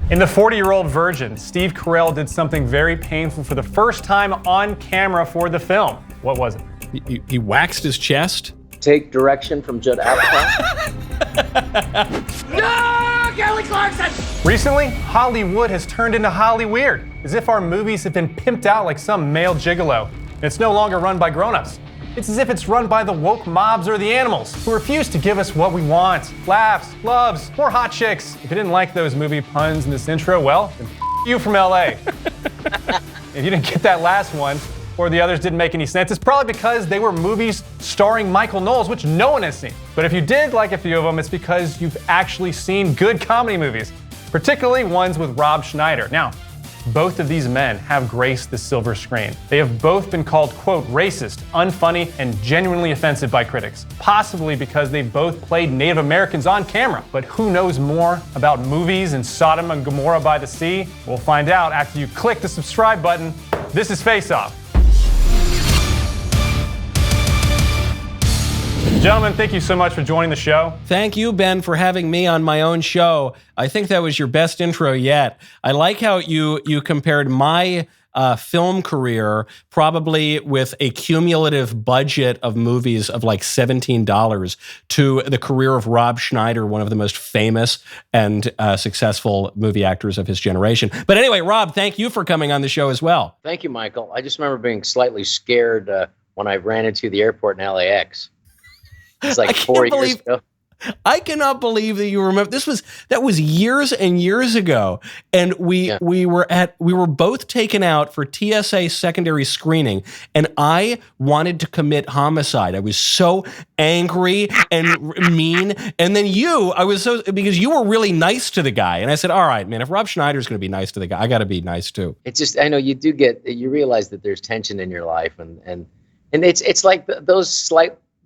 In The 40-Year-Old Virgin, Steve Carell did something very painful for the first time on camera for the film. What was it? He waxed his chest. Take direction from Judd Apatow. No, Kelly Clarkson! Recently, Hollywood has turned into Hollyweird, as if our movies have been pimped out like some male gigolo. And it's no longer run by grown-ups. It's as if it's run by the woke mobs or the animals, who refuse to give us what we want. Laughs, loves, more hot chicks. If you didn't like those movie puns in this intro, well, then you from LA. If you didn't get that last one, or the others didn't make any sense, it's probably because they were movies starring Michael Knowles, which no one has seen. But if you did like a few of them, it's because you've actually seen good comedy movies, particularly ones with Rob Schneider. Now, both of these men have graced the silver screen. They have both been called, quote, racist, unfunny, and genuinely offensive by critics, possibly because they've both played Native Americans on camera. But who knows more about movies and Sodom and Gomorrah by the Sea? We'll find out after you click the subscribe button. This is Face Off. Gentlemen, thank you so much for joining the show. Thank you, Ben, for having me on my own show. I think that was your best intro yet. I like how you compared my film career probably with a cumulative budget of movies of like $17 to the career of Rob Schneider, one of the most famous and successful movie actors of his generation. But anyway, Rob, thank you for coming on the show as well. Thank you, Michael. I just remember being slightly scared when I ran into the airport in LAX. It's like 4 years ago. I cannot believe that you remember that was years and years ago, and we were both taken out for TSA secondary screening, and I wanted to commit homicide. I was so angry and mean, and then because you were really nice to the guy, and I said, "All right, man, if Rob Schneider's going to be nice to the guy, I got to be nice too." It's just I know you realize that there's tension in your life, and it's like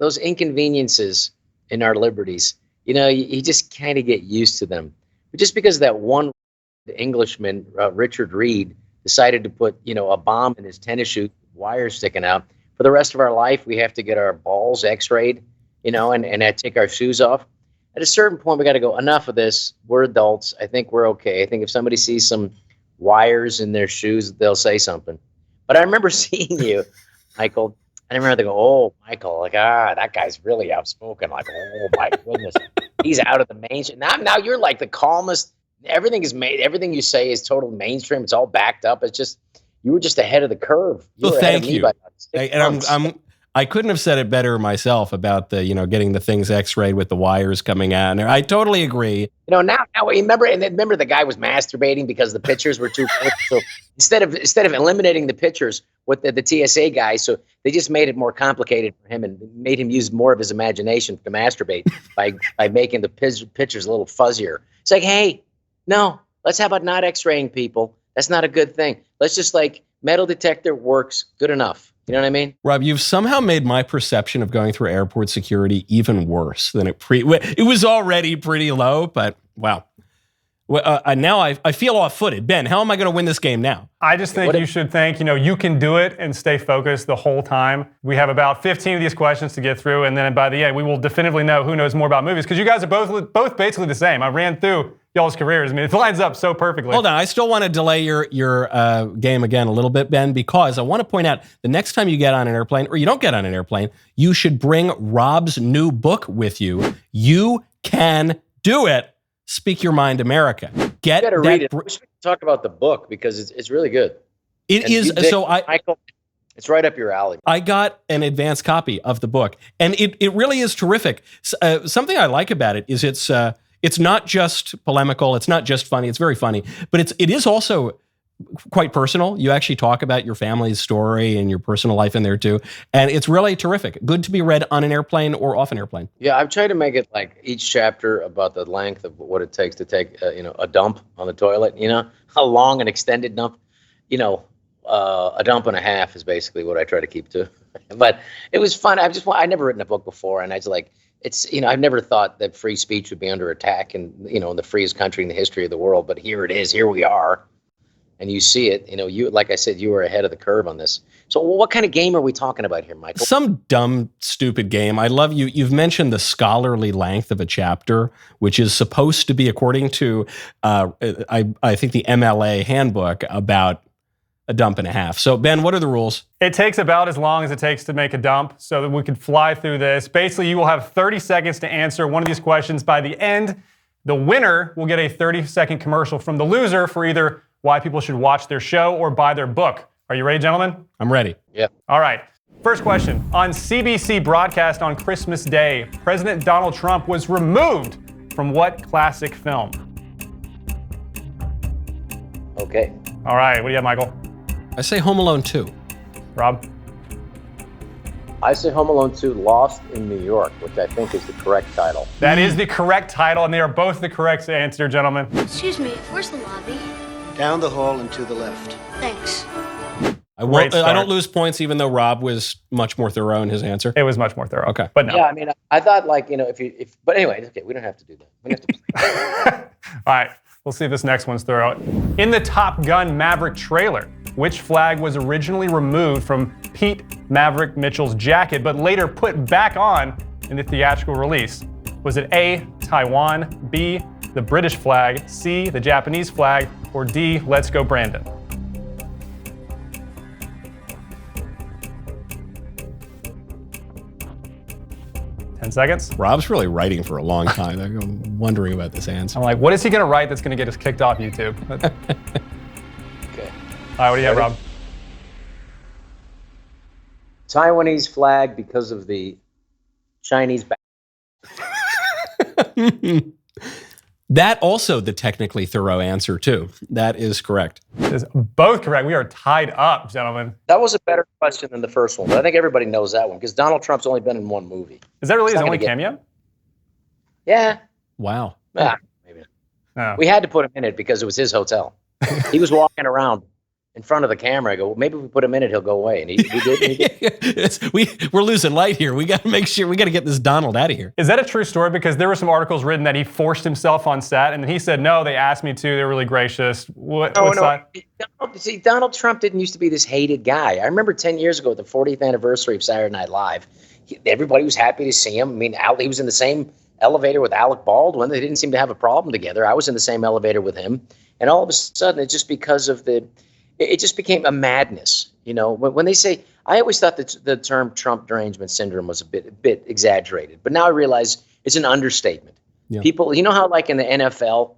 those inconveniences in our liberties, you just kind of get used to them. But just because that one Englishman, Richard Reed, decided to put, a bomb in his tennis shoe, wire sticking out, for the rest of our life, we have to get our balls x-rayed, and take our shoes off. At a certain point, we got to go, enough of this. We're adults. I think we're okay. I think if somebody sees some wires in their shoes, they'll say something. But I remember seeing you, Michael, I remember they go, oh, Michael, like, that guy's really outspoken. Like, oh, my goodness. He's out of the mainstream. Now you're like the calmest. Everything you say is total mainstream. It's all backed up. It's just, you were just ahead of the curve. Well, thank you. I couldn't have said it better myself about the, getting the things x-rayed with the wires coming out. And I totally agree. Now remember the guy was masturbating because the pictures were too quick. So instead of eliminating the pictures with the TSA guy, so they just made it more complicated for him and made him use more of his imagination to masturbate by making the pictures a little fuzzier. It's like, hey, no, how about not x-raying people? That's not a good thing. Let's just metal detector works, good enough. You know what I mean? Rob, you've somehow made my perception of going through airport security even worse than it was already pretty low, but wow. Now I feel off-footed. Ben, how am I going to win this game now? I just think you should think, you can do it and stay focused the whole time. We have about 15 of these questions to get through, and then by the end, we will definitively know who knows more about movies, because you guys are both basically the same. I ran through y'all's careers. I mean, it lines up so perfectly. Hold on. I still want to delay your game again a little bit, Ben, because I want to point out the next time you get on an airplane, or you don't get on an airplane, you should bring Rob's new book with you. You Can Do It. Speak Your Mind, America. You got to read it. We should talk about the book because it's really good. Michael, it's right up your alley. I got an advance copy of the book, and it really is terrific. Something I like about it is it's not just polemical, it's not just funny, it's very funny, but it is also quite personal. You actually talk about your family's story and your personal life in there too. And it's really terrific. Good to be read on an airplane or off an airplane. Yeah, I've tried to make it like each chapter about the length of what it takes to take, a dump on the toilet, how long an extended dump, a dump and a half is basically what I try to keep to. But it was fun. I'd never written a book before. And I was like, I've never thought that free speech would be under attack in the freest country in the history of the world. But here it is. Here we are. and you see it, like I said, you were ahead of the curve on this. So what kind of game are we talking about here, Michael? Some dumb, stupid game. I love you. You've mentioned the scholarly length of a chapter, which is supposed to be, according to, I think the MLA handbook, about a dump and a half. So, Ben, what are the rules? It takes about as long as it takes to make a dump so that we could fly through this. Basically, you will have 30 seconds to answer one of these questions. By the end, the winner will get a 30-second commercial from the loser for either why people should watch their show or buy their book. Are you ready, gentlemen? I'm ready. Yeah. All right. First question. On CBC broadcast on Christmas Day, President Donald Trump was removed from what classic film? Okay. All right. What do you have, Michael? I say Home Alone 2. Rob? I say Home Alone 2, Lost in New York, which I think is the correct title. That is the correct title, and they are both the correct answer, gentlemen. Excuse me, where's the lobby? Down the hall and to the left. Thanks. I don't lose points, even though Rob was much more thorough in his answer. It was much more thorough. Okay. But no. Yeah, I mean, I thought but anyway, okay, we don't have to do that. We don't have to play. All right. We'll see if this next one's thorough. In the Top Gun Maverick trailer, which flag was originally removed from Pete Maverick Mitchell's jacket, but later put back on in the theatrical release? Was it A, Taiwan, B, the British flag, C, the Japanese flag, or D, Let's Go Brandon? Seconds. Rob's really writing for a long time. I'm wondering about this answer. I'm like, what is he going to write that's going to get us kicked off YouTube? Okay. All right, what do you have, Rob? Taiwanese flag because of the Chinese back. That also the technically thorough answer, too. That is correct. It is both correct. We are tied up, gentlemen. That was a better question than the first one, but I think everybody knows that one because Donald Trump's only been in one movie. Is that really his only cameo? Yeah. Wow. Maybe. Oh. We had to put him in it because it was his hotel. He was walking around in front of the camera. I go, well, maybe if we put him in it, he'll go away. And he did. We're losing light here. We got to make sure, we got to get this Donald out of here. Is that a true story? Because there were some articles written that he forced himself on set, and then he said, no, they asked me to. They were really gracious. See, Donald Trump didn't used to be this hated guy. I remember 10 years ago at the 40th anniversary of Saturday Night Live, everybody was happy to see him. I mean, he was in the same elevator with Alec Baldwin. They didn't seem to have a problem together. I was in the same elevator with him. And all of a sudden, it's just because of it just became a madness. When they say, I always thought that the term Trump derangement syndrome was a bit exaggerated, but now I realize it's an understatement. Yeah. People, how like in the NFL,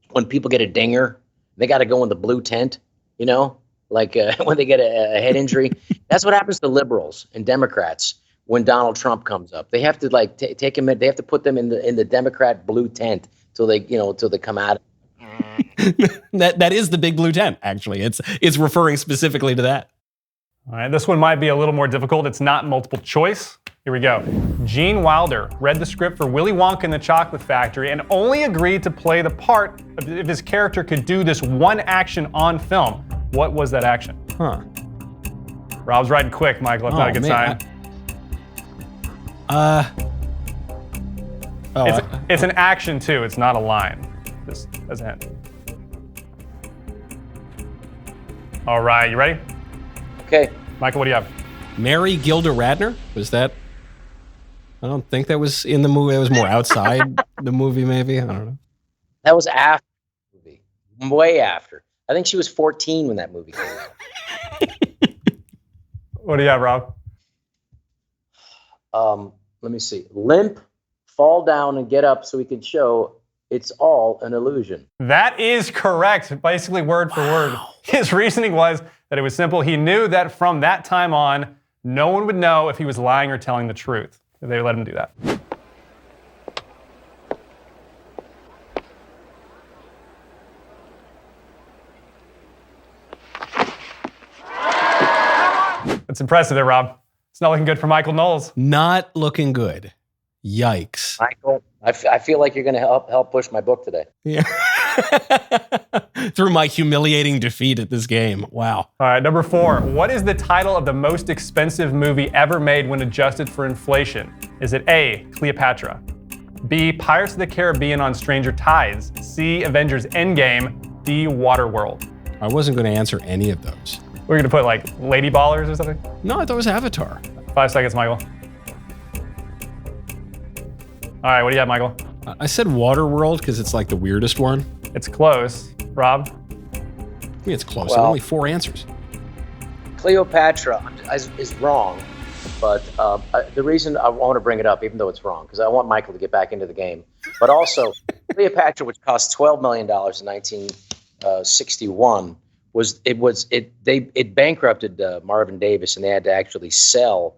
when people get a dinger, they got to go in the blue tent, like when they get a head injury. That's what happens to liberals and Democrats when Donald Trump comes up. They have to take him in. They have to put them in the Democrat blue tent till they come out. That is the big blue tent, actually. It's referring specifically to that. All right, this one might be a little more difficult. It's not multiple choice. Here we go. Gene Wilder read the script for Willy Wonka and the Chocolate Factory and only agreed to play the part if his character could do this one action on film. What was that action? Huh. Rob's writing quick, Michael. That's not a good sign. It's an action, too. It's not a line. Just as a hint. All right, you ready? Okay. Michael, what do you have? Mary Gilda Radner? Was that? I don't think that was in the movie. It was more outside the movie, maybe. I don't know. That was after the movie. Way after. I think she was 14 when that movie came out. What do you have, Rob? Let me see. Limp, fall down, and get up so we can show it's all an illusion. That is correct, basically word for word. His reasoning was that it was simple. He knew that from that time on, no one would know if he was lying or telling the truth. They let him do that. That's impressive there, Rob. It's not looking good for Michael Knowles. Not looking good. Yikes. Michael, I feel like you're going to help push my book today. Yeah. Through my humiliating defeat at this game. Wow. All right, number 4. What is the title of the most expensive movie ever made when adjusted for inflation? Is it A, Cleopatra, B, Pirates of the Caribbean on Stranger Tides, C, Avengers Endgame, D, Waterworld? I wasn't going to answer any of those. We're gonna put like Lady Ballers or something. No, I thought it was Avatar. 5 seconds, Michael. All right, what do you have, Michael? I said Waterworld because it's like the weirdest one. It's close. Rob? I mean, it's close. Well, Only 4 answers. Cleopatra is wrong, but the reason I want to bring it up, even though it's wrong, because I want Michael to get back into the game, but also Cleopatra, which cost $12 million in 1961, it bankrupted Marvin Davis, and they had to actually sell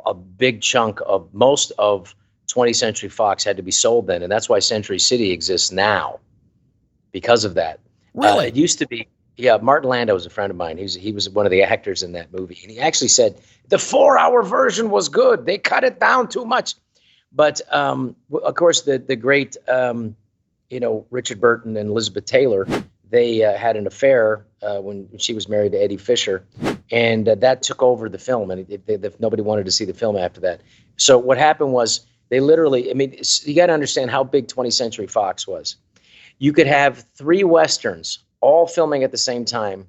a big chunk of most of 20th Century Fox had to be sold then, and that's why Century City exists now, because of that. Really? It used to be. Yeah, Martin Landau was a friend of mine. He was one of the actors in that movie, and he actually said the 4-hour version was good. They cut it down too much, but of course the great Richard Burton and Elizabeth Taylor, they had an affair when she was married to Eddie Fisher, and that took over the film, and nobody wanted to see the film after that. So what happened was they literally, I mean, you got to understand how big 20th Century Fox was. You could have 3 Westerns all filming at the same time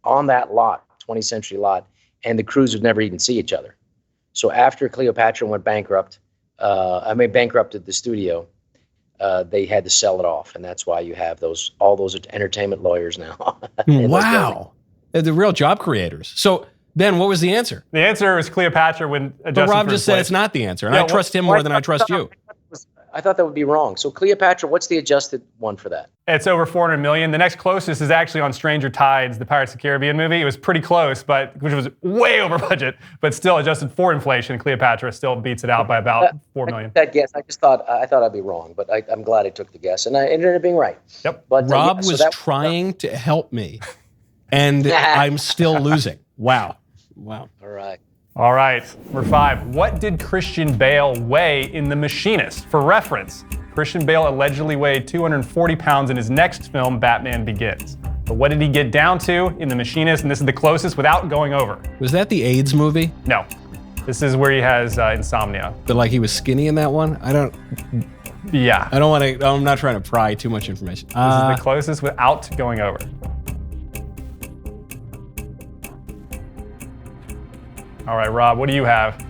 on that lot, 20th Century lot, and the crews would never even see each other. So after Cleopatra went bankrupt, bankrupted the studio, they had to sell it off, and that's why you have all those entertainment lawyers now. Wow. They're the real job creators. So, Ben, what was the answer? The answer is Cleopatra when adjusted But Rob for just said inflation. it's not the answer, and I trust him more than I trust you. I thought that would be wrong. So Cleopatra, what's the adjusted one for that? It's over 400 million. The next closest is actually on Stranger Tides, the Pirates of the Caribbean movie. It was pretty close, which was way over budget, but still adjusted for inflation. Cleopatra still beats it out by about 4 million. That guess, I thought I'd be wrong, but I'm glad I took the guess, and I ended up being right. Yep. But Rob was trying to help me, and I'm still losing. Wow. All right. All right, number 5. What did Christian Bale weigh in The Machinist? For reference, Christian Bale allegedly weighed 240 pounds in his next film, Batman Begins. But what did he get down to in The Machinist? And this is the closest without going over. Was that the AIDS movie? No. This is where he has insomnia. But like he was skinny in that one? Yeah. I don't want to, I'm not trying to pry too much information. This is the closest without going over. All right, Rob, what do you have?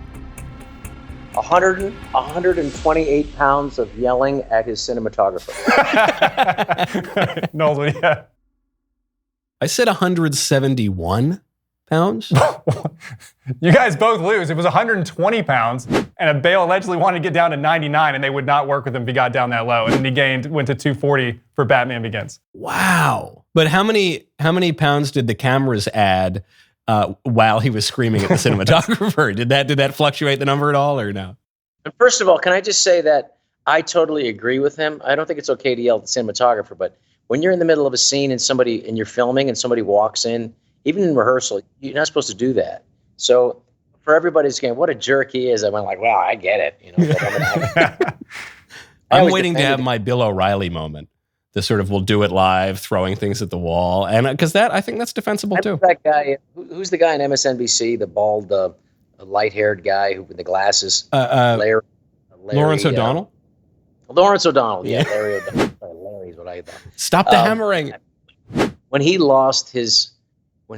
128 pounds of yelling at his cinematographer. Knowles, what do you have? I said 171 pounds. You guys both lose. It was 120 pounds, and Bale allegedly wanted to get down to 99, and they would not work with him if he got down that low. And then he went to 240 for Batman Begins. Wow. But how many pounds did the cameras add while he was screaming at the cinematographer? Did that fluctuate the number at all, or no? And first of all, can I just say that I totally agree with him. I don't think it's okay to yell at the cinematographer, but when you're in the middle of a scene and you're filming and somebody walks in, even in rehearsal, you're not supposed to do that. So for everybody's going, what a jerk he is, I'm like, well, I get it. I'm waiting to have my Bill O'Reilly moment. The sort of we'll do it live, throwing things at the wall, and because I think that's defensible too. That guy, who's the guy on MSNBC, the bald, light-haired guy with the glasses? Larry, Lawrence O'Donnell. Lawrence O'Donnell, yeah, Larry O'Donnell. Larry's what I thought. Stop the hammering. When he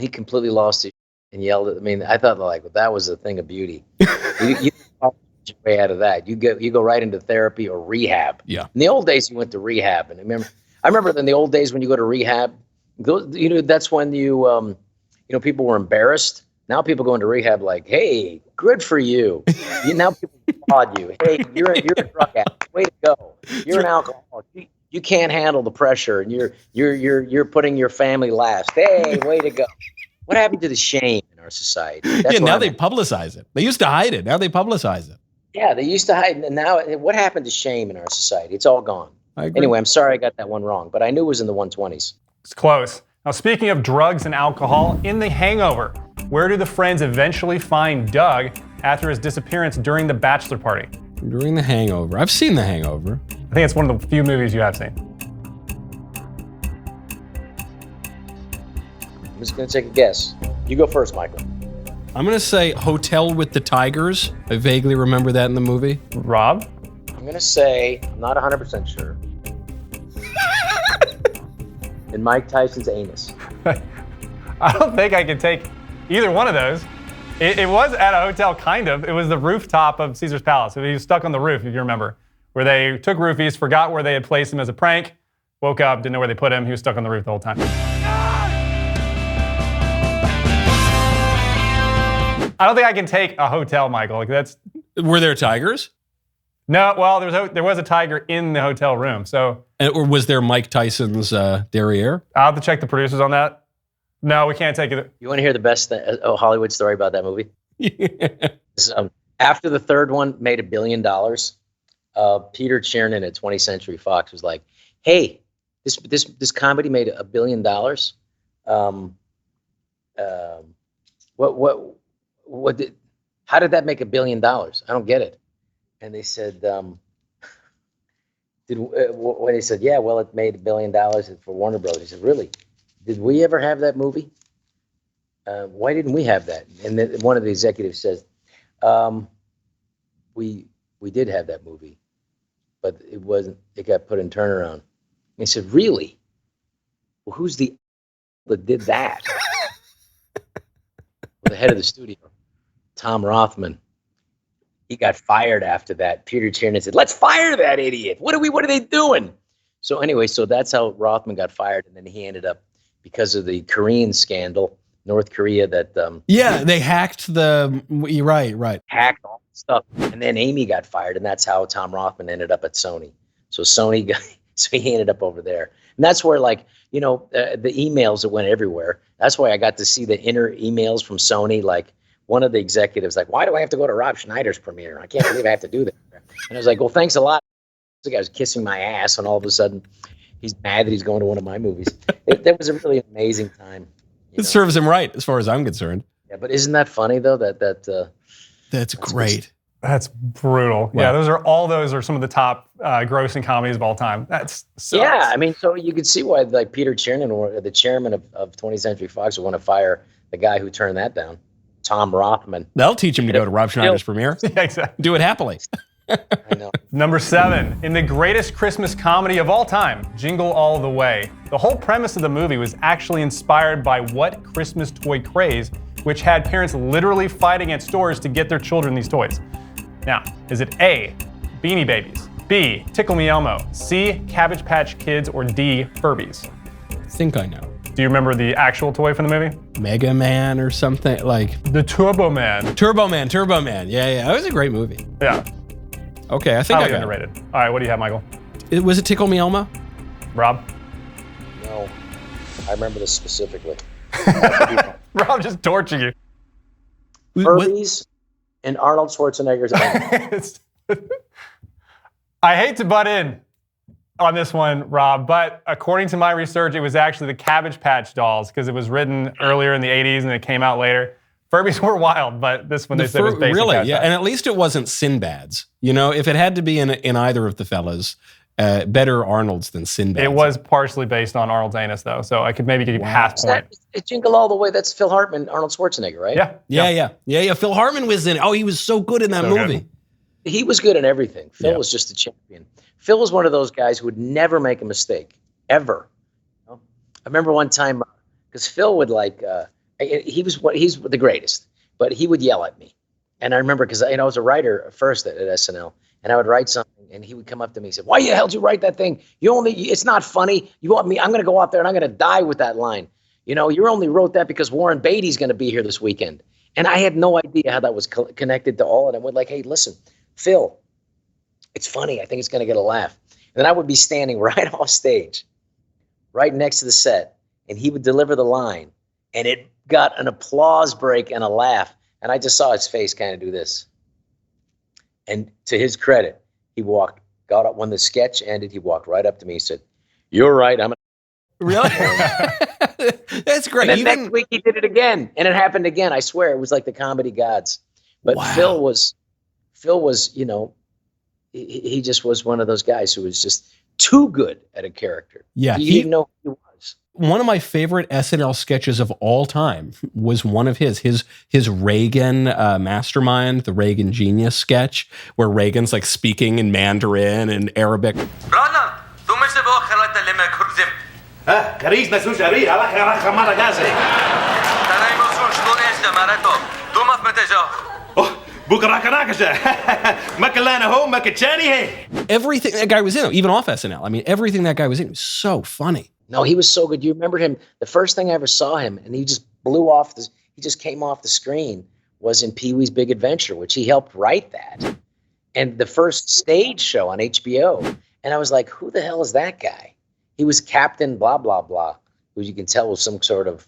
completely lost it and yelled at, I thought that was a thing of beauty. you your way out of that. You go right into therapy or rehab. Yeah. In the old days, you went to rehab, and I remember in the old days when you go to rehab, that's when people were embarrassed. Now people go into rehab like, hey, good for you. Now people applaud you. Hey, you're a drug addict. Way to go. You're an alcoholic. You can't handle the pressure, and you're putting your family last. Hey, way to go. What happened to the shame in our society? Now they publicize it. They used to hide it. Now they publicize it. Yeah, they used to hide it. And now, what happened to shame in our society? It's all gone. Anyway, I'm sorry I got that one wrong, but I knew it was in the 120s. It's close. Now, speaking of drugs and alcohol, in The Hangover, where do the friends eventually find Doug after his disappearance during the bachelor party? During The Hangover. I've seen The Hangover. I think it's one of the few movies you have seen. I'm just going to take a guess. You go first, Michael. I'm going to say Hotel with the Tigers. I vaguely remember that in the movie. Rob? I'm going to say, I'm not 100% sure. and Mike Tyson's anus. I don't think I can take either one of those. It was at a hotel, kind of. It was the rooftop of Caesar's Palace. He was stuck on the roof, if you remember, where they took roofies, forgot where they had placed him as a prank, woke up, didn't know where they put him. He was stuck on the roof the whole time. I don't think I can take a hotel, Michael. Like that's. Were there tigers? No, well, there was a tiger in the hotel room. So, Or was there Mike Tyson's derriere? I'll have to check the producers on that. No, we can't take it. You want to hear the best Hollywood story about that movie? After the third one made $1 billion, Peter Chernin at 20th Century Fox was like, "Hey, this comedy made $1 billion. How did that make $1 billion? I don't get it." And they said, when they said, "Yeah, well, it made $1 billion for Warner Bros." He said, "Really? Did we ever have that movie? Why didn't we have that?" And then one of the executives says, "We did have that movie, but it wasn't. It got put in turnaround." And he said, "Really? Well, who's the that did that?" Well, the head of the studio, Tom Rothman. He got fired after that. Peter Chernin said, "Let's fire that idiot. What are they doing?" So anyway, so that's how Rothman got fired, and then he ended up, because of the Korean scandal, North Korea that they hacked the right hacked all the stuff, and then Amy got fired, and that's how Tom Rothman ended up at Sony. So so he ended up over there, and that's where the emails that went everywhere. That's why I got to see the inner emails from Sony. Like one of the executives, like, "Why do I have to go to Rob Schneider's premiere? I can't believe I have to do that." And I was like, "Well, thanks a lot." The guy was kissing my ass, and all of a sudden, he's mad that he's going to one of my movies. That was a really amazing time. It serves him right, as far as I'm concerned. Yeah, but isn't that funny though? That's great. That's brutal. Wow. Yeah, those are some of the top grossing comedies of all time. That's sucks. Yeah. I mean, so you could see why like Peter Chernin, the chairman of 20th Century Fox, would want to fire the guy who turned that down, Tom Rothman. That'll teach him to go to Rob Schneider's premiere. Yeah, exactly. Do it happily. I know. Number 7, in the greatest Christmas comedy of all time, Jingle All the Way. The whole premise of the movie was actually inspired by What Christmas Toy Craze, which had parents literally fighting at stores to get their children these toys. Now, is it A, Beanie Babies, B, Tickle Me Elmo, C, Cabbage Patch Kids, or D, Furbies? I think I know. Do you remember the actual toy from the movie? Mega Man or something like The Turbo Man. Turbo Man. Yeah. That was a great movie. Yeah. Okay, I think I got underrated. All right, what do you have, Michael? Was it Tickle Me Elmo? Rob? No, I remember this specifically. Rob just torturing you. Furbies and Arnold Schwarzenegger's anus. I hate to butt in on this one, Rob, but according to my research, it was actually the Cabbage Patch Dolls because it was written earlier in the 80s and it came out later. Furbies were wild, but this one they said was based on really, Cabbage yeah, Patch. and at least it wasn't Sinbad's. You know, if it had to be in either of the fellas, better Arnold's than Sinbad's. It was partially based on Arnold's anus, though, so I could maybe give you half point. It's Jingle All the Way. That's Phil Hartman, Arnold Schwarzenegger, right? Yeah. Phil Hartman was in it. Oh, he was so good in that movie. Good. He was good in everything. Phil was just a champion. Phil was one of those guys who would never make a mistake, ever. I remember one time, because Phil would he's the greatest, but he would yell at me. And I remember, because I was a writer first at SNL, and I would write something, and he would come up to me and say, "Why the hell did you write that thing? It's not funny. You want me? I'm going to go out there and I'm going to die with that line. You only wrote that because Warren Beatty's going to be here this weekend." And I had no idea how that was connected to all. And I went like, "Hey, listen, Phil, it's funny. I think it's going to get a laugh." And then I would be standing right off stage, right next to the set, and he would deliver the line, and it got an applause break and a laugh. And I just saw his face kind of do this. And to his credit, he got up when the sketch ended. He walked right up to me and said, "You're right. I'm." Really? That's great. And then next week he did it again, and it happened again. I swear, it was like the comedy gods. But wow. Phil was, he just was one of those guys who was just too good at a character. Yeah, you didn't know who he was. One of my favorite SNL sketches of all time was one of his Reagan mastermind, the Reagan Genius sketch, where Reagan's like speaking in Mandarin and Arabic. Cariz na sujaria, ala camada gaze. Oh, Bukarakanagasha. Makalana ho, Makachani hey. Everything that guy was in, even off SNL. I mean, everything that guy was in was so funny. No, he was so good. You remember him? The first thing I ever saw him, and he just blew off the. He just came off the screen. Was in Pee-wee's Big Adventure, which he helped write that, and the first stage show on HBO. And I was like, who the hell is that guy? He was Captain blah blah blah, who you can tell was some sort of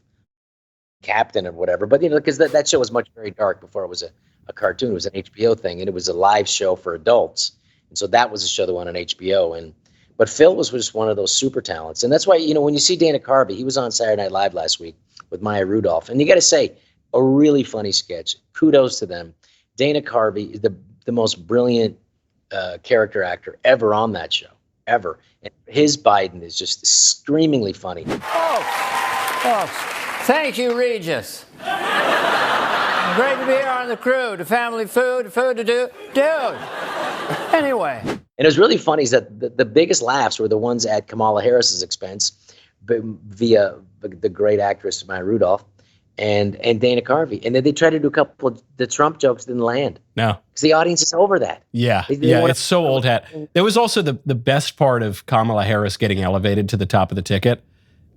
captain or whatever. But because that show was much very dark before it was a cartoon. It was an HBO thing, and it was a live show for adults. And so that was a show that went on HBO. But Phil was just one of those super talents. And that's why, when you see Dana Carvey, he was on Saturday Night Live last week with Maya Rudolph. And you got to say, a really funny sketch. Kudos to them. Dana Carvey is the most brilliant character actor ever on that show, ever. And his Biden is just screamingly funny. Folks, thank you, Regis. Great to be here on the crew. The family food to do. Dude. Anyway. And it was really funny is that the biggest laughs were the ones at Kamala Harris's expense via the great actress Maya Rudolph and Dana Carvey. And then they tried to do a couple of the Trump jokes, didn't land. No. Because the audience is over that. Yeah, it's so old hat. There was also the best part of Kamala Harris getting elevated to the top of the ticket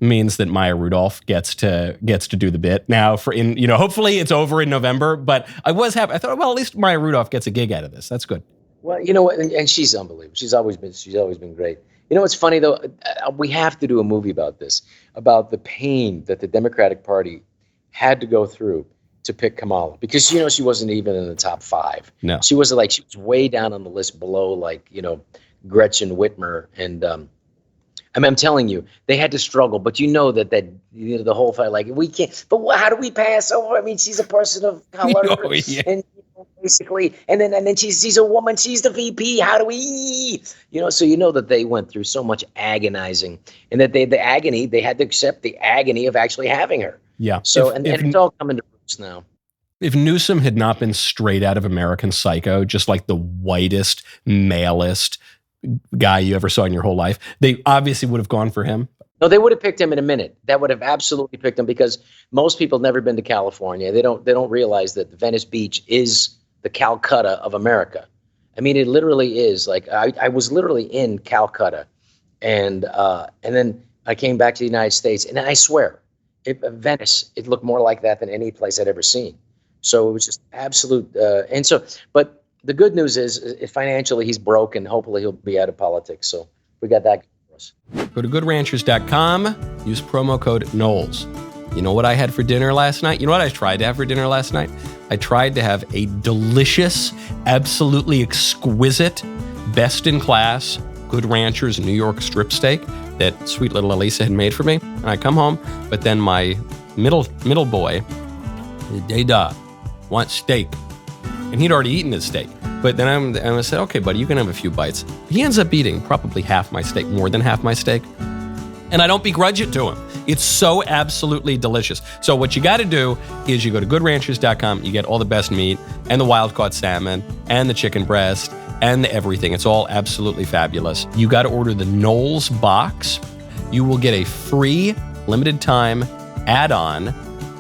means that Maya Rudolph gets to do the bit now hopefully it's over in November, but I was happy. I thought, well, at least Maya Rudolph gets a gig out of this. That's good. Well, you know what? And she's unbelievable. She's always been great. You know what's funny though? We have to do a movie about this, about the pain that the Democratic Party had to go through to pick Kamala, because she wasn't even in the top 5. No, she was way down on the list below Gretchen Whitmer, and I'm telling you, they had to struggle. But the whole fight, we can't. But how do we pass over? I mean, she's a person of color, and basically, and then she's a woman. She's the VP. How do we? So that they went through so much agonizing, and that they had to accept the agony of actually having her. Yeah. So and it's all coming to roots now. If Newsom had not been straight out of American Psycho, just like the whitest, malest guy you ever saw in your whole life, they obviously would have gone for him. No, they would have picked him in a minute. That would have absolutely picked him, because most people have never been to California. They don't realize that Venice Beach is the Calcutta of America. I mean, it literally is. I was literally in Calcutta, and then I came back to the United States, and I swear, Venice, it looked more like that than any place I'd ever seen. So it was just absolute. But the good news is financially he's broke, and hopefully he'll be out of politics. So we got that for us. Go to goodranchers.com, use promo code Knowles. You know what I had for dinner last night? You know what I tried to have for dinner last night? I tried to have a delicious, absolutely exquisite, best-in-class Good Ranchers New York strip steak that sweet little Elisa had made for me. And I come home, but then my middle boy, Dada, wants steak. And he'd already eaten his steak. But then I said, okay, buddy, you can have a few bites. He ends up eating probably half my steak, more than half my steak. And I don't begrudge it to him. It's so absolutely delicious. So what you got to do is you go to goodranchers.com, you get all the best meat and the wild-caught salmon and the chicken breast and the everything. It's all absolutely fabulous. You got to order the Knowles box. You will get a free limited time add-on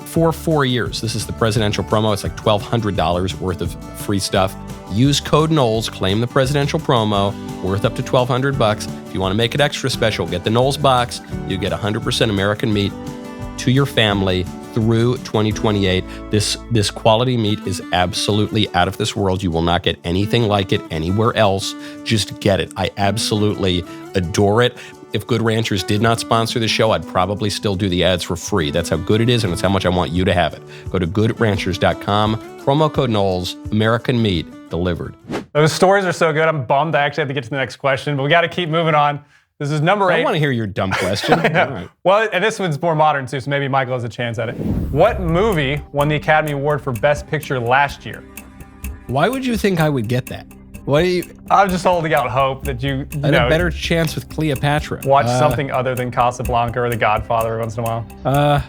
for 4 years. This is the presidential promo. It's like $1,200 worth of free stuff. Use code Knowles, claim the presidential promo, worth up to $1,200. If you want to make it extra special, get the Knowles box. You get 100% American meat to your family through 2028. This quality meat is absolutely out of this world. You will not get anything like it anywhere else. Just get it. I absolutely adore it. If Good Ranchers did not sponsor the show, I'd probably still do the ads for free. That's how good it is, and it's how much I want you to have it. Go to goodranchers.com, promo code Knowles, American meat delivered. Those stories are so good. I'm bummed I actually have to get to the next question, but we got to keep moving on. This is number 8. I want to hear your dumb question. All right. Well, and this one's more modern too, so maybe Michael has a chance at it. What movie won the Academy Award for Best Picture last year? Why would you think I would get that? I'm just holding out hope that you I had a better chance with Cleopatra. Watch something other than Casablanca or The Godfather every once in a while.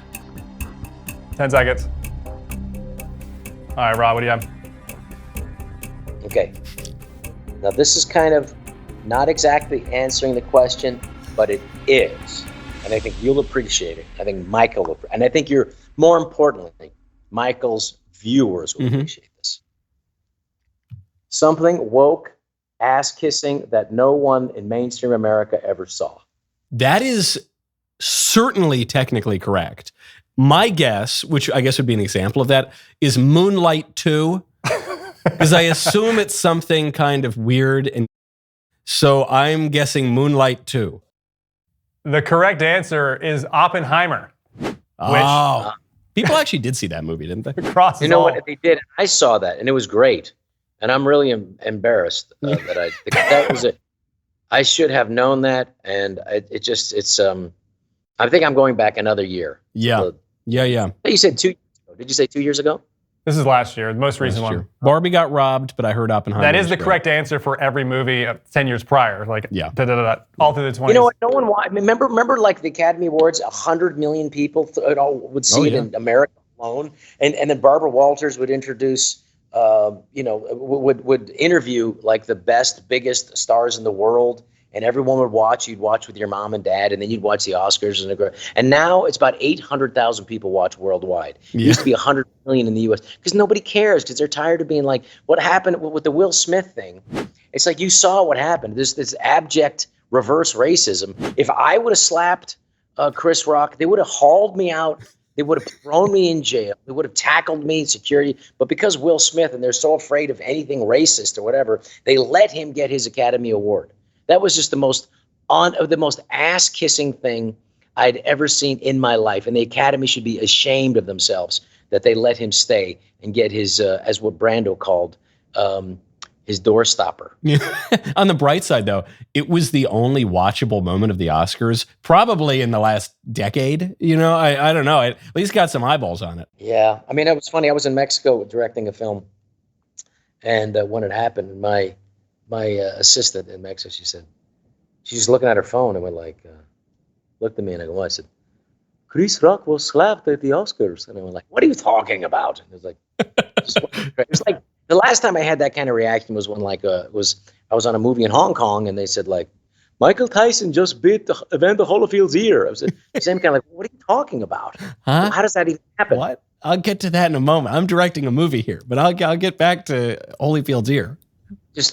10 seconds. All right, Rob, what do you have? Okay. Now this is kind of not exactly answering the question, but it is. and I think you'll appreciate it. I think Michael will, and I think you're, more importantly, Michael's viewers will appreciate this. Something woke, ass-kissing that no one in mainstream America ever saw. That is certainly technically correct. My guess, which I guess would be an example of that, is Moonlight 2, because I assume it's something kind of weird, and so I'm guessing Moonlight 2. The correct answer is Oppenheimer. Oh. People actually did see that movie, didn't they? Crosses You know all. what they did? I saw that, and it was great. And I'm really embarrassed that was it. I should have known that, and I think I'm going back another year. Yeah. Yeah. You said 2 years ago. Did you say 2 years ago? This is last year, the most recent Last one. year. Barbie got robbed, but I heard Oppenheimer. That is was the great. correct answer for every movie 10 years prior. Like, Yeah. all through the 20s. You know what? No one remember like the Academy Awards, 100 million people would see it in America alone, and then Barbara Walters would introduce, would interview like the best, biggest stars in the world, and everyone would watch. You'd watch with your mom and dad, and then you'd watch the Oscars, and now it's about 800,000 people watch worldwide. It used to be 100 million in the U.S. because nobody cares, because they're tired of being like, what happened with the Will Smith thing? It's like, you saw what happened. This abject reverse racism. If I would have slapped Chris Rock, they would have hauled me out. They would have thrown me in jail. They would have tackled me in security. But because Will Smith, and they're so afraid of anything racist or whatever, they let him get his Academy Award. That was just the most ass-kissing thing I'd ever seen in my life. And the Academy should be ashamed of themselves that they let him stay and get his, as what Brando called, his doorstopper. On the bright side, though, it was the only watchable moment of the Oscars, probably in the last decade. I don't know. At least got some eyeballs on it. Yeah. I mean, it was funny. I was in Mexico directing a film. And when it happened, my assistant in Mexico, she's looking at her phone and looked at me and I go, I said, Chris Rock was slapped at the Oscars. And I went like, what are you talking about? And it was like, it was like, the last time I had that kind of reaction was when I was on a movie in Hong Kong and they said like, Michael Tyson just bit Evander Holyfield's ear. I was the same kind of like, what are you talking about? Huh? How does that even happen? What? I'll get to that in a moment. I'm directing a movie here, but I'll get back to Holyfield's ear.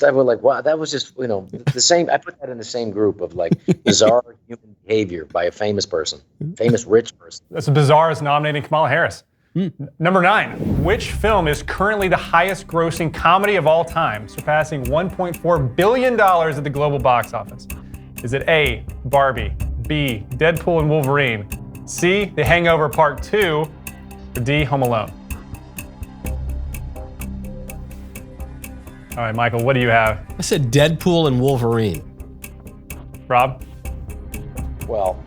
I was like, wow, that was just, the same. I put that in the same group of like bizarre human behavior by a famous person, famous rich person. That's bizarre as nominating Kamala Harris. Number 9. Which film is currently the highest grossing comedy of all time, surpassing $1.4 billion at the global box office? Is it A, Barbie, B, Deadpool and Wolverine, C, The Hangover Part 2, or D, Home Alone? All right, Michael, what do you have? I said Deadpool and Wolverine. Rob? Well,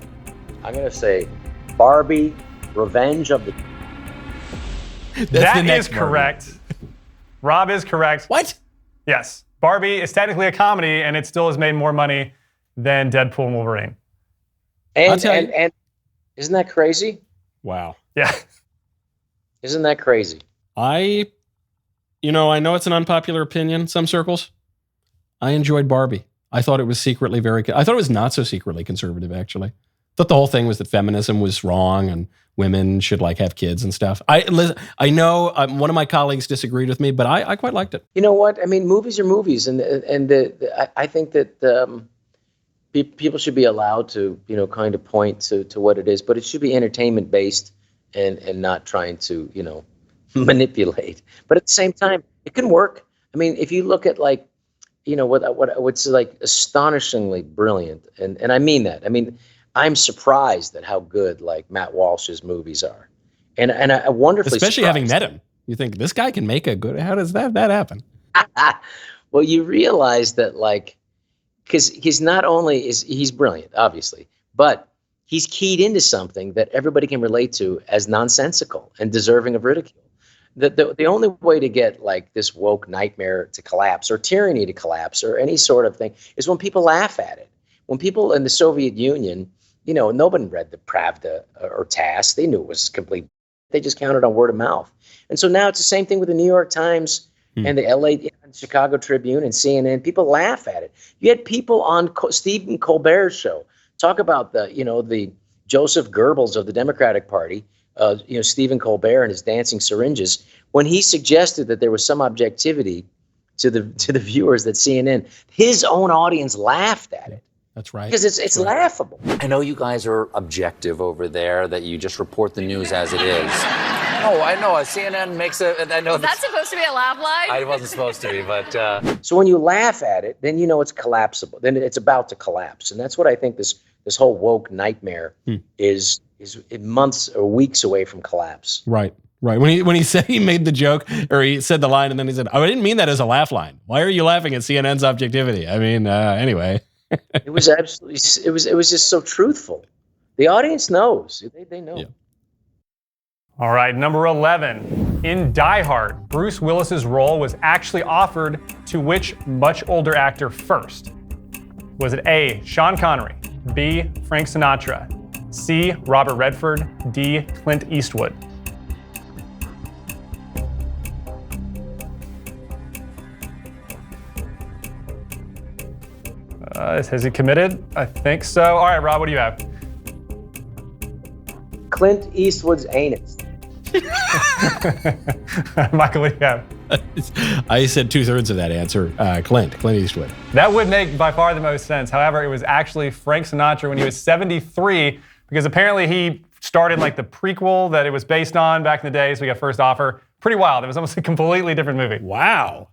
I'm going to say Barbie, Revenge of the... That is correct. Rob is correct. What? Yes. Barbie is technically a comedy, and it still has made more money than Deadpool and Wolverine. And isn't that crazy? Wow. Yeah. Isn't that crazy? I know it's an unpopular opinion in some circles. I enjoyed Barbie. I thought it was secretly I thought it was not so secretly conservative, actually. I thought the whole thing was that feminism was wrong and women should have kids and stuff. I know one of my colleagues disagreed with me, but I quite liked it. You know what? I mean, movies are movies, and I think that people should be allowed to kind of point to what it is, but it should be entertainment based and not trying to manipulate. But at the same time, it can work. I mean, if you look at what's like astonishingly brilliant, and I mean that. I mean, I'm surprised at how good Matt Walsh's movies are, and I wonderfully especially surprised. having met him. You think this guy can make a good? How does that happen? Well, you realize that because he's not only he's brilliant, obviously, but he's keyed into something that everybody can relate to as nonsensical and deserving of ridicule. The only way to get this woke nightmare to collapse or tyranny to collapse or any sort of thing is when people laugh at it. When people in the Soviet Union, nobody read the Pravda or TASS. They knew it was complete. They just counted on word of mouth. And so now it's the same thing with the New York Times and the LA and Chicago Tribune and CNN. People laugh at it. You had people on Stephen Colbert's show talk about the Joseph Goebbels of the Democratic Party, Stephen Colbert and his dancing syringes, when he suggested that there was some objectivity to the viewers that CNN, his own audience laughed at it. That's right. Because it's laughable. I know you guys are objective over there, that you just report the news as it is. Oh, I know. CNN makes a. I know. Is that supposed to be a laugh line? I wasn't supposed to be, but... So when you laugh at it, then you know it's collapsible. Then it's about to collapse. And that's what I think this whole woke nightmare is months or weeks away from collapse. Right. When he said he made the joke, or he said the line, and then he said, "Oh, I didn't mean that as a laugh line. Why are you laughing at CNN's objectivity?" I mean, anyway. It was absolutely. It was just so truthful. The audience knows. They know. Yeah. All right, number 11. In Die Hard, Bruce Willis's role was actually offered to which much older actor first? Was it A, Sean Connery, B, Frank Sinatra, C, Robert Redford, D, Clint Eastwood? Has he committed? I think so. All right, Rob, what do you have? Clint Eastwood's anus. Michael, what do you have? I said 2/3 of that answer. Clint Eastwood. That would make by far the most sense. However, it was actually Frank Sinatra when he was 73, because apparently he started like the prequel that it was based on back in the day, so we got first offer. Pretty wild. It was almost a completely different movie. Wow.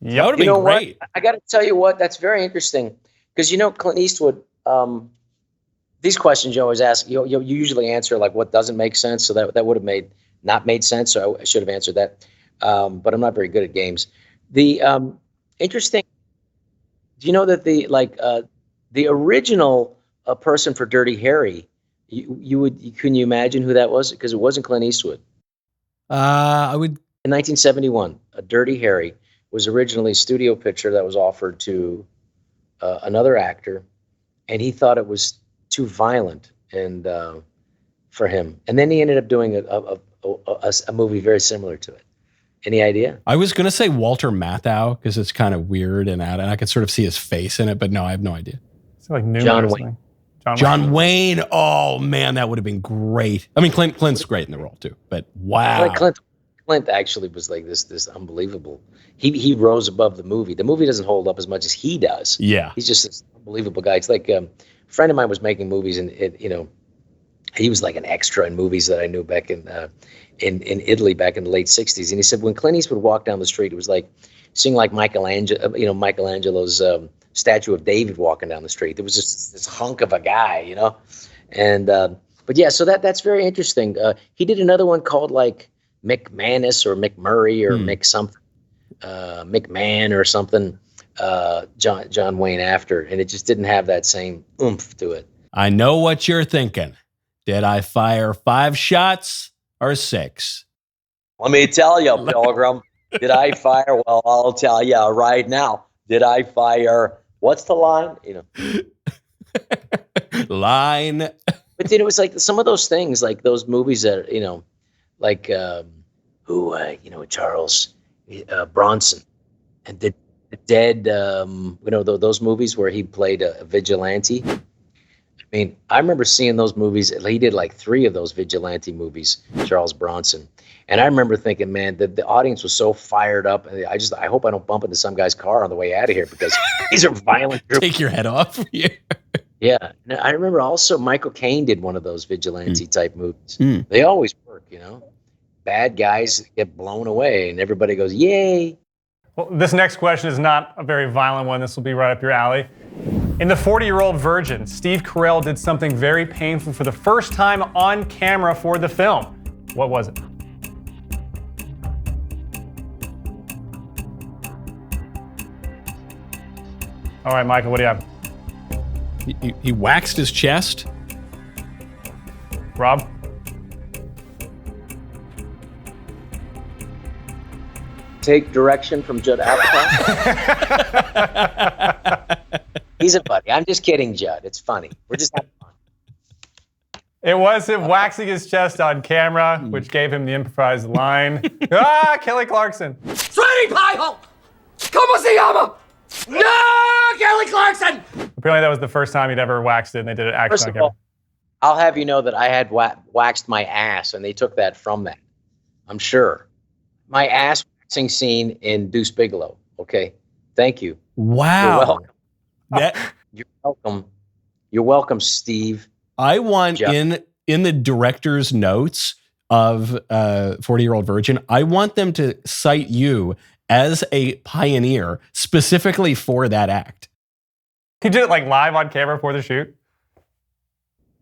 Yep. That would be great. What? I got to tell you what, that's very interesting. Because Clint Eastwood, these questions you always ask, you usually answer like what doesn't make sense. So that would have not made sense. So I should have answered that. But I'm not very good at games. The interesting, do you know that the original person for Dirty Harry, couldn't you imagine who that was? Because it wasn't Clint Eastwood. I would. In 1971, a Dirty Harry was originally a studio picture that was offered to another actor, and he thought it was too violent and for him. And then he ended up doing a movie very similar to it. Any idea? I was going to say Walter Matthau because it's kind of weird and I could sort of see his face in it, but no, I have no idea. It's like Newman John or Wayne. something. John Wayne. Oh man, that would have been great. I mean, Clint's great in the role too, but wow. Clint actually was like this unbelievable. He rose above the movie. The movie doesn't hold up as much as he does. Yeah. He's just this unbelievable guy. It's like a friend of mine was making movies, and he was like an extra in movies that I knew back in Italy back in the late '60s. And he said when Clint Eastwood walked down the street, it was like seeing like Michelangelo's statue of David walking down the street. There was just this hunk of a guy, And but yeah, so that's very interesting. He did another one called like McManus or McMurray or Mick something, McMahon or something. John Wayne after, and it just didn't have that same oomph to it. I know what you're thinking. Did I fire 5 shots or 6? Let me tell you, Pilgrim. Did I fire? Well, I'll tell you right now. Did I fire? What's the line? Line. But then it was like some of those things, like those movies that like Charles Bronson and the Dead. Those movies where he played a vigilante. I mean, I remember seeing those movies. He did like 3 of those vigilante movies, Charles Bronson. And I remember thinking, man, the audience was so fired up. I hope I don't bump into some guy's car on the way out of here because these are violent groups. Take your head off. Yeah. Yeah. And I remember also Michael Caine did one of those vigilante type movies. They always work, Bad guys get blown away and everybody goes, yay. Well, this next question is not a very violent one. This will be right up your alley. In The 40-Year-Old Virgin, Steve Carell did something very painful for the first time on camera for the film. What was it? All right, Michael, what do you have? He waxed his chest. Rob? Take direction from Judd Apatow. He's a buddy. I'm just kidding, Judd. It's funny. We're just having fun. It was him waxing his chest on camera, which gave him the improvised line. Kelly Clarkson. Sweetie Pie! Como se llama? No, Kelly Clarkson! Apparently that was the first time he'd ever waxed it, and they did it actually on camera. I'll have you know that I had waxed my ass, and they took that from that. I'm sure. My ass waxing scene in Deuce Bigalow. Okay, thank you. Wow. You're welcome. That You're welcome. You're welcome, Steve. I want in the director's notes of 40-Year-Old Virgin, I want them to cite you as a pioneer specifically for that act. He did it like live on camera for the shoot.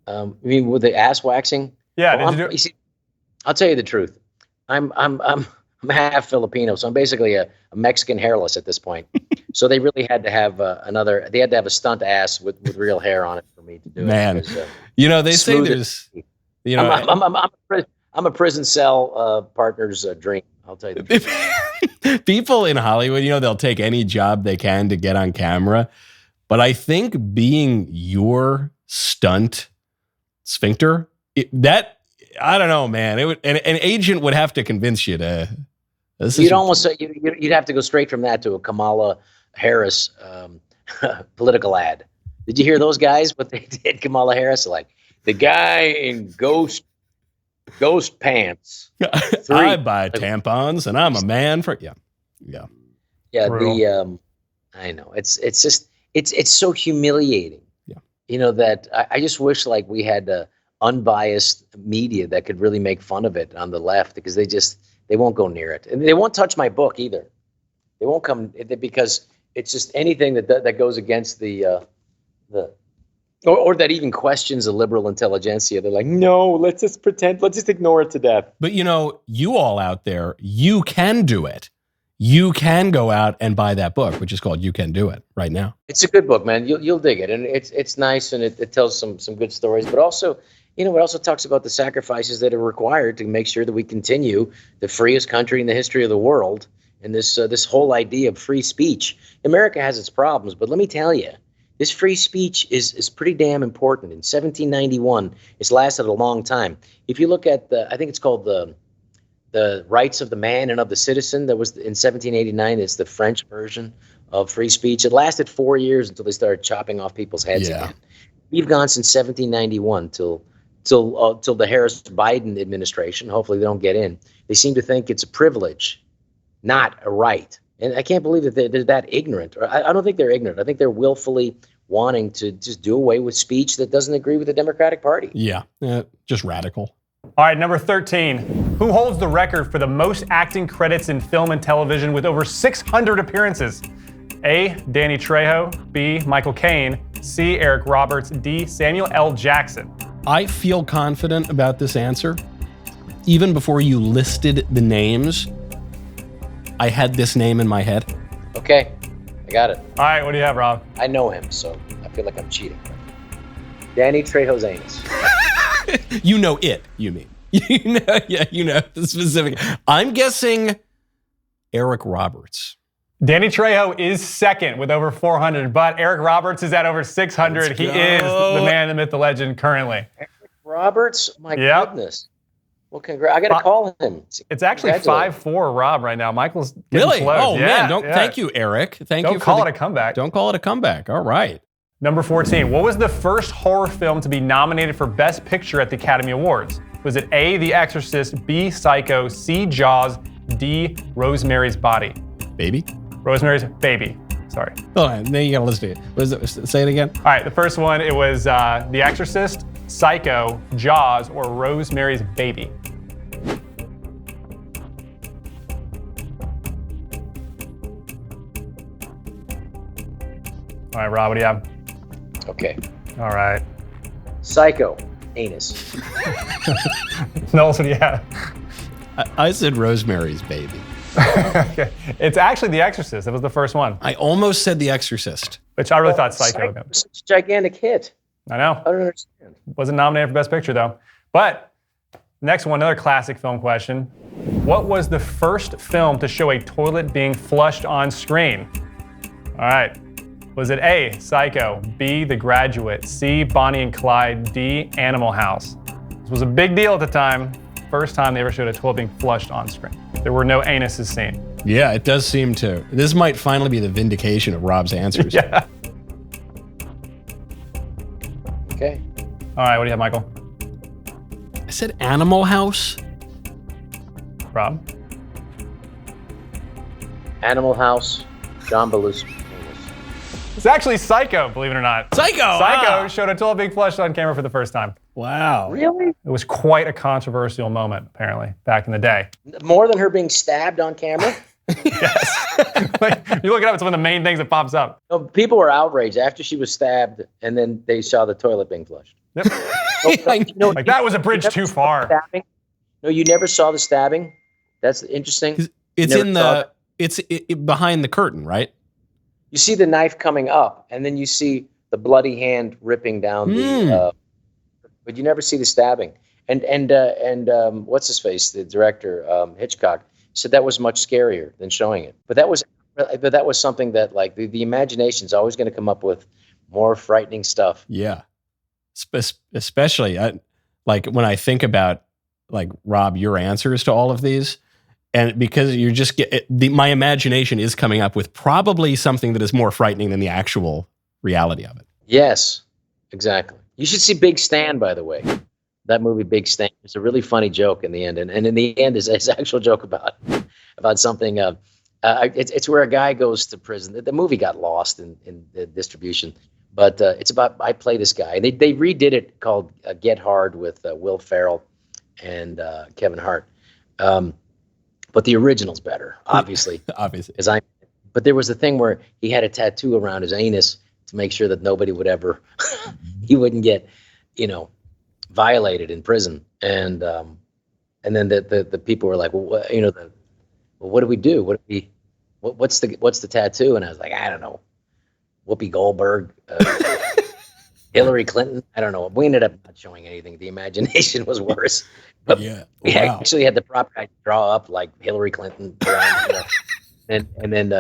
You mean with the ass waxing? Yeah. Well, Did you do you see, I'll tell you the truth. I'm half Filipino, so I'm basically a Mexican hairless at this point. So they really had to have they had to have a stunt ass with real hair on it for me to do it. Man, Because, they say there's, I'm a prison cell partner's dream. I'll tell you the truth. people in Hollywood, they'll take any job they can to get on camera. But I think being your stunt sphincter, I don't know, man. An agent would have to convince you to. You'd almost say you'd have to go straight from that to a Kamala Harris political ad. Did you hear those guys? What they did, Kamala Harris, like the guy in ghost pants. I buy tampons, and I'm a man for yeah. I know it's just it's so humiliating. Yeah, that I just wish like we had unbiased media that could really make fun of it on the left, because they won't go near it, and they won't touch my book either. They won't come because it's just anything that goes against or that even questions a liberal intelligentsia. They're like, no, let's just ignore it to death. But you all out there, you can do it. You can go out and buy that book, which is called You Can Do It right now. It's a good book, man. You'll dig it, and it's nice, and it tells some good stories. But also, it also talks about the sacrifices that are required to make sure that we continue the freest country in the history of the world. And this whole idea of free speech. America has its problems, but let me tell you, this free speech is pretty damn important. In 1791, it's lasted a long time. If you look at I think it's called the Rights of the Man and of the Citizen, that was in 1789. It's the French version of free speech. It lasted 4 years until they started chopping off people's heads again. We've gone since 1791 till the Harris-Biden administration. Hopefully they don't get in. They seem to think it's a privilege, not a right. And I can't believe that they're that ignorant. I don't think they're ignorant. I think they're willfully wanting to just do away with speech that doesn't agree with the Democratic Party. Yeah, just radical. All right, number 13. Who holds the record for the most acting credits in film and television with over 600 appearances? A, Danny Trejo. B, Michael Caine. C, Eric Roberts. D, Samuel L. Jackson. I feel confident about this answer. Even before you listed the names, I had this name in my head. Okay, I got it. All right, what do you have, Rob? I know him, so I feel like I'm cheating. Danny Trejo's anus. You know it, you mean. You know the specific. I'm guessing Eric Roberts. Danny Trejo is second with over 400, but Eric Roberts is at over 600. He is the man, the myth, the legend currently. Eric Roberts? My goodness. Well, I got to call him. It's actually 5-4 Rob right now. Michael's getting really close. Oh, man. Thank you, Eric. Don't call it a comeback. Don't call it a comeback. All right. Number 14. What was the first horror film to be nominated for Best Picture at the Academy Awards? Was it A, The Exorcist, B, Psycho, C, Jaws, D, Rosemary's Body? Baby? Rosemary's Baby. Sorry. Oh, then you gotta listen to it. What is it? Say it again. All right, the first one, it was The Exorcist, Psycho, Jaws, or Rosemary's Baby. All right, Rob, what do you have? Okay. All right. Psycho, anus. Knowles, what do you have? I said Rosemary's Baby. Okay. It's actually The Exorcist. That was the first one. I almost said The Exorcist. Which I really thought Psycho was such a gigantic hit. I know. I don't understand. Wasn't nominated for Best Picture, though. But next one, another classic film question. What was the first film to show a toilet being flushed on screen? All right. Was it A, Psycho, B, The Graduate, C, Bonnie and Clyde, D, Animal House? This was a big deal at the time. First time they ever showed a toilet being flushed on screen. There were no anuses seen. Yeah, it does seem to. This might finally be the vindication of Rob's answers. Yeah. Okay. All All right, what do you have, Michael? I said Animal House. Rob? Animal House, John Belushi. It's actually Psycho, believe it or not. Psycho showed a tall, big flush on camera for the first time. Wow. Really? It was quite a controversial moment, apparently, back in the day. More than her being stabbed on camera? Yes. Like, you look it up, it's one of the main things that pops up. No, people were outraged after she was stabbed, and then they saw the toilet being flushed. Yep. Like, that was a bridge too far. Stabbing? No, you never saw the stabbing? That's interesting. It's behind the curtain, right? You see the knife coming up, and then you see the bloody hand ripping down the. But you never see the stabbing. And what's his face? The director Hitchcock said that was much scarier than showing it. But that was something that like the imagination is always going to come up with more frightening stuff. Yeah, especially like when I think about like Rob, your answers to all of these. And because you're just my imagination is coming up with probably something that is more frightening than the actual reality of it. Yes, exactly. You should see Big Stan, by the way. That movie, Big Stan. It's a really funny joke in the end, and in the end is an actual joke about something. It's where a guy goes to prison. The movie got lost in the distribution, but it's about I play this guy. They redid it called Get Hard with Will Ferrell and Kevin Hart. But the original's better, obviously. Obviously. But there was a thing where he had a tattoo around his anus to make sure that nobody would ever, he wouldn't get, violated in prison. And then the people were like, well, what do we do? What's the tattoo? And I was like, I don't know. Whoopi Goldberg, Hillary Clinton. I don't know. We ended up not showing anything. The imagination was worse. But we actually had the prop guy draw up like Hillary Clinton, and then.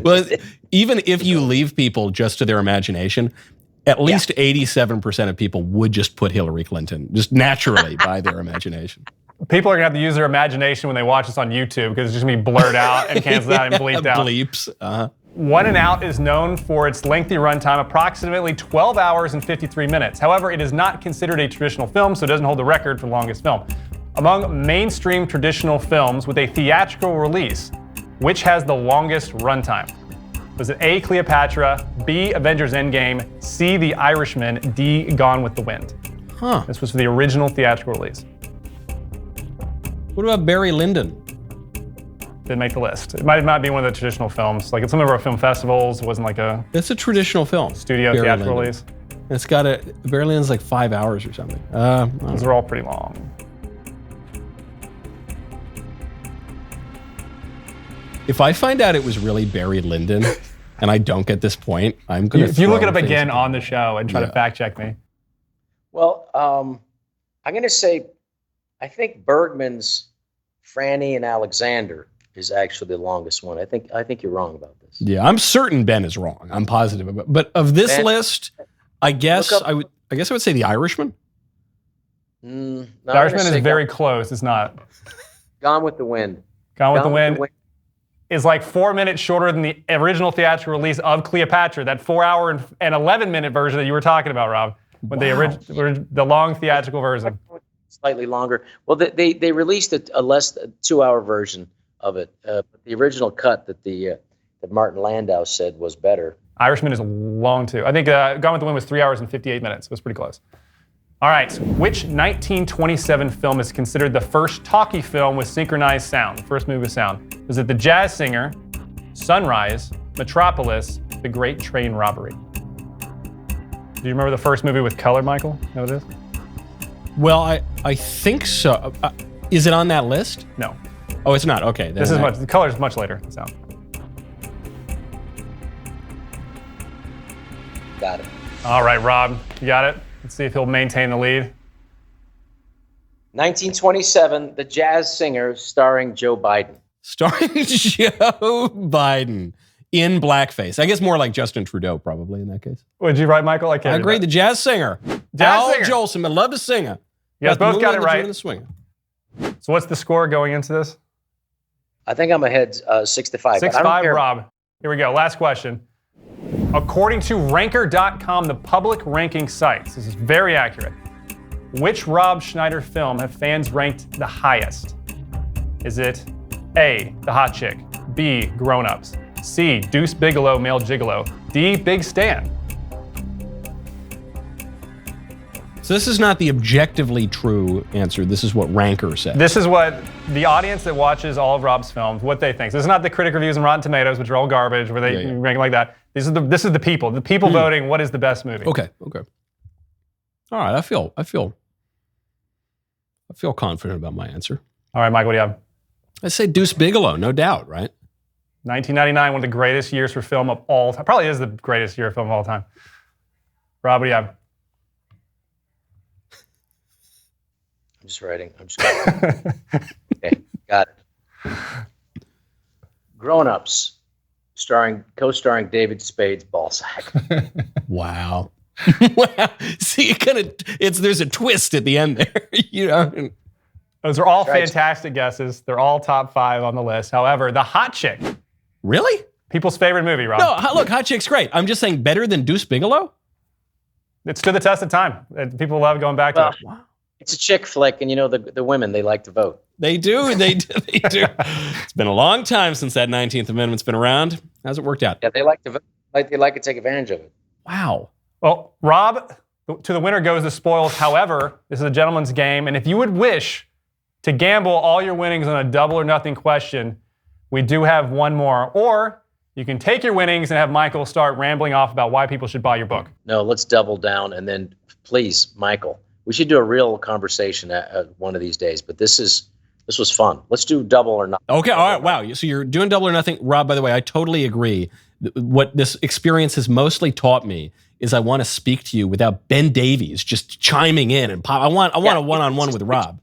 Well, even if you leave people just to their imagination, at least 87% of people would just put Hillary Clinton just naturally by their imagination. People are gonna have to use their imagination when they watch this on YouTube because it's just gonna be blurred out and canceled out and bleeped out. Bleeps. One and Out is known for its lengthy runtime, approximately 12 hours and 53 minutes. However, it is not considered a traditional film, so it doesn't hold the record for longest film. Among mainstream traditional films with a theatrical release, which has the longest runtime? Was it A, Cleopatra, B, Avengers Endgame, C, The Irishman, D, Gone with the Wind? This was for the original theatrical release. What about Barry Lyndon? Didn't make the list. It might not be one of the traditional films. Like at some of our film festivals, it wasn't like a It's a traditional film. studio Barry theatrical Lyndon. release. It's got Barry Lyndon's like 5 hours or something. Those are all pretty long. If I find out it was really Barry Lyndon and I don't get this point, I'm going to If you look it up again on the show and try to fact check me. Well, I'm going to say, I think Bergman's Franny and Alexander is actually the longest one. I think you're wrong about this. Yeah, I'm certain Ben is wrong. I'm positive about it. But of this list, I guess I would say The Irishman. The Irishman is very close. It's not. Gone with the Wind. Gone with the Wind is like 4 minutes shorter than the original theatrical release of Cleopatra, that 4 hour and 11 minute version that you were talking about, Rob. When the long theatrical version. Slightly longer. Well, they released a less 2 hour version of it. But the original cut that Martin Landau said was better. Irishman is long too. I think Gone with the Wind was 3 hours and 58 minutes. It was pretty close. All right, which 1927 film is considered the first talkie film with synchronized sound, the first movie with sound? Was it The Jazz Singer, Sunrise, Metropolis, The Great Train Robbery? Do you remember the first movie with color, Michael? Know what it is? Well, I think so. Is it on that list? No. Oh, it's not. Okay. The color is much later. The sound. Got it. All right, Rob, you got it? Let's see if he'll maintain the lead. 1927, The Jazz Singer, starring Joe Biden. Starring Joe Biden in blackface. I guess more like Justin Trudeau, probably, in that case. Would you write, Michael? I agree. The Jazz Singer. Al Jolson, I love to sing it. You guys both got it right. So what's the score going into this? I think I'm ahead 6-5. 6-5, Rob. Here we go. Last question. According to ranker.com, the public ranking sites, this is very accurate. Which Rob Schneider film have fans ranked the highest? Is it A, The Hot Chick, B, Grown Ups, C, Deuce Bigalow, Male Gigolo, D, Big Stan? So this is not the objectively true answer. This is what Ranker said. This is what the audience that watches all of Rob's films, what they think. So this is not the critic reviews and Rotten Tomatoes, which are all garbage, where they rank like that. This is the people. The people voting what is the best movie. Okay. All right, I feel confident about my answer. All right, Mike, what do you have? I say Deuce Bigalow, no doubt, right? 1999, one of the greatest years for film of all time. Probably is the greatest year of film of all time. Rob, what do you have? I'm just writing. Okay, got it. Grown Ups, co-starring David Spade's ballsack. Wow. Wow. See, there's a twist at the end there. You know. Those are all fantastic guesses. They're all top 5 on the list. However, The Hot Chick. Really? People's favorite movie, Rob. No, look, Hot Chick's great. I'm just saying better than Deuce Bigalow? It stood the test of time. People love going back to it. Wow. It's a chick flick, and the women, they like to vote. They do. It's been a long time since that 19th Amendment's been around. How's it worked out? Yeah, they like to vote. They like to take advantage of it. Wow. Well, Rob, to the winner goes the spoils. However, this is a gentleman's game, and if you would wish to gamble all your winnings on a double or nothing question, we do have one more. Or you can take your winnings and have Michael start rambling off about why people should buy your book. No, let's double down, and then please, Michael, we should do a real conversation at one of these days. But this was fun. Let's do double or nothing. Okay. All right. Wow. So you're doing double or nothing, Rob. By the way, I totally agree. What this experience has mostly taught me is I want to speak to you without Ben Davies just chiming in and pop. I want a one-on-one with Rob.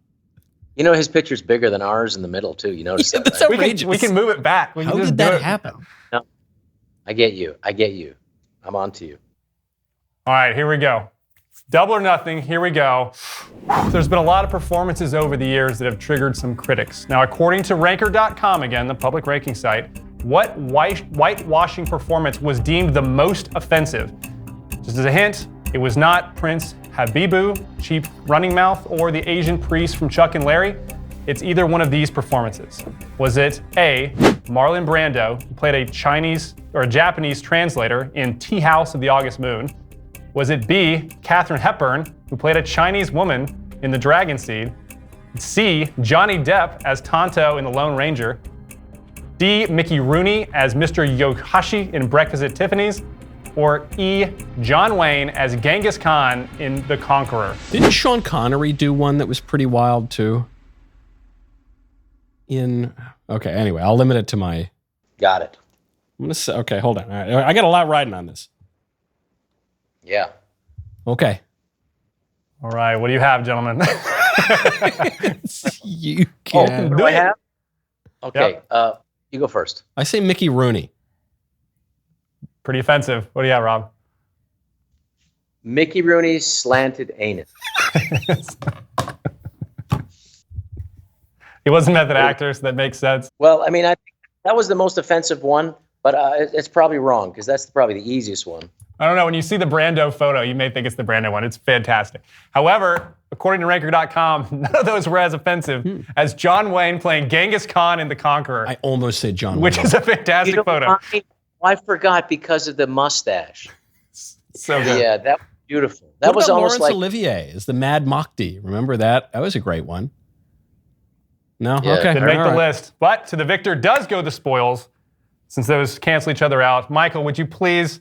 You know, his picture's bigger than ours in the middle too. You notice that? That's Right? outrageous. We can move it back. How did that happen? No, I get you. I'm on to you. All right, here we go. Double or nothing, here we go. There's been a lot of performances over the years that have triggered some critics. Now, according to ranker.com, again, the public ranking site, what whitewashing performance was deemed the most offensive? Just as a hint, it was not Prince Habibu, Chief Running Mouth, or the Asian priest from Chuck and Larry. It's either one of these performances. Was it A, Marlon Brando, who played a Japanese translator in Tea House of the August Moon? Was it B, Katharine Hepburn, who played a Chinese woman in The Dragon Seed? C, Johnny Depp as Tonto in The Lone Ranger? D, Mickey Rooney as Mr. Yohashi in Breakfast at Tiffany's? Or E, John Wayne as Genghis Khan in The Conqueror? Didn't Sean Connery do one that was pretty wild too? Okay, anyway, I'll limit it to my... Got it. I'm gonna say, okay, hold on. All right, I got a lot riding on this. Yeah. Okay. All right, what do you have, gentlemen? You can. What do I have? Okay, you go first. I say Mickey Rooney. Pretty offensive. What do you have, Rob? Mickey Rooney's slanted anus. He was a method actor, so that makes sense. Well, I mean, I think that was the most offensive one, but it's probably wrong because that's probably the easiest one. I don't know. When you see the Brando photo, you may think it's the Brando one. It's fantastic. However, according to ranker.com, none of those were as offensive as John Wayne playing Genghis Khan in The Conqueror. I almost said John Wayne. Which is a fantastic photo. I forgot because of the mustache. So good. Yeah, that was beautiful. That What was about almost Laurence like Olivier as the Mad Mahdi. Remember that? That was a great one. No? Yeah, Okay. Didn't make All the right. list. But to the victor does go the spoils, since those cancel each other out. Michael, would you please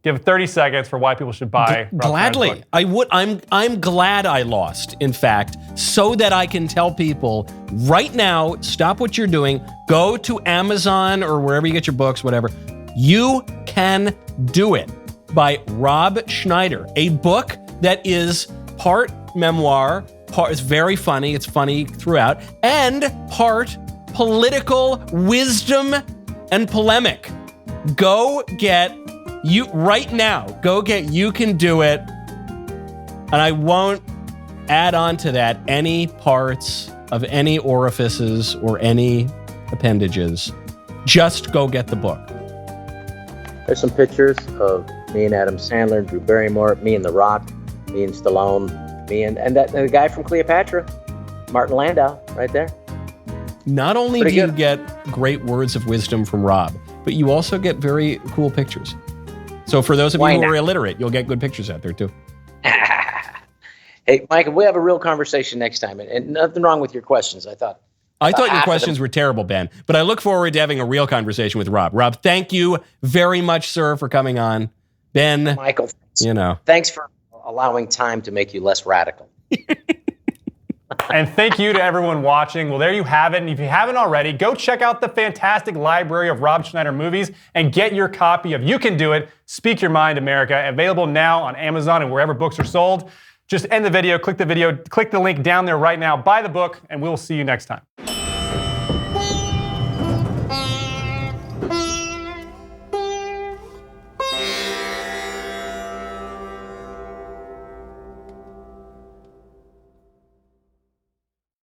give 30 seconds for why people should buy Rob Gladly. Schneider's book? I would. I'm glad I lost, in fact, so that I can tell people right now, stop what you're doing, go to Amazon or wherever you get your books, whatever. You can do it by Rob Schneider, a book that is part memoir, it's very funny, it's funny throughout, and part political wisdom and polemic. Go get You Can Do It. And I won't add on to that any parts of any orifices or any appendages. Just go get the book. There's some pictures of me and Adam Sandler, Drew Barrymore, me and The Rock, me and Stallone, me and the guy from Cleopatra, Martin Landau, right there. Not only Pretty do you good. get great words of wisdom from Rob, but you also get very cool pictures. So for those of Why you who not? are illiterate, you'll get good pictures out there too. Hey, Mike, we have a real conversation next time, and nothing wrong with your questions. I thought your half of questions were terrible, Ben, but I look forward to having a real conversation with Rob. Rob, thank you very much, sir, for coming on. Ben, Michael, thanks. thanks for allowing time to make you less radical. And thank you to everyone watching. Well, there you have it. And if you haven't already, go check out the fantastic library of Rob Schneider movies and get your copy of You Can Do It, Speak Your Mind, America, available now on Amazon and wherever books are sold. Just end the video, click the link down there right now, buy the book, and we'll see you next time.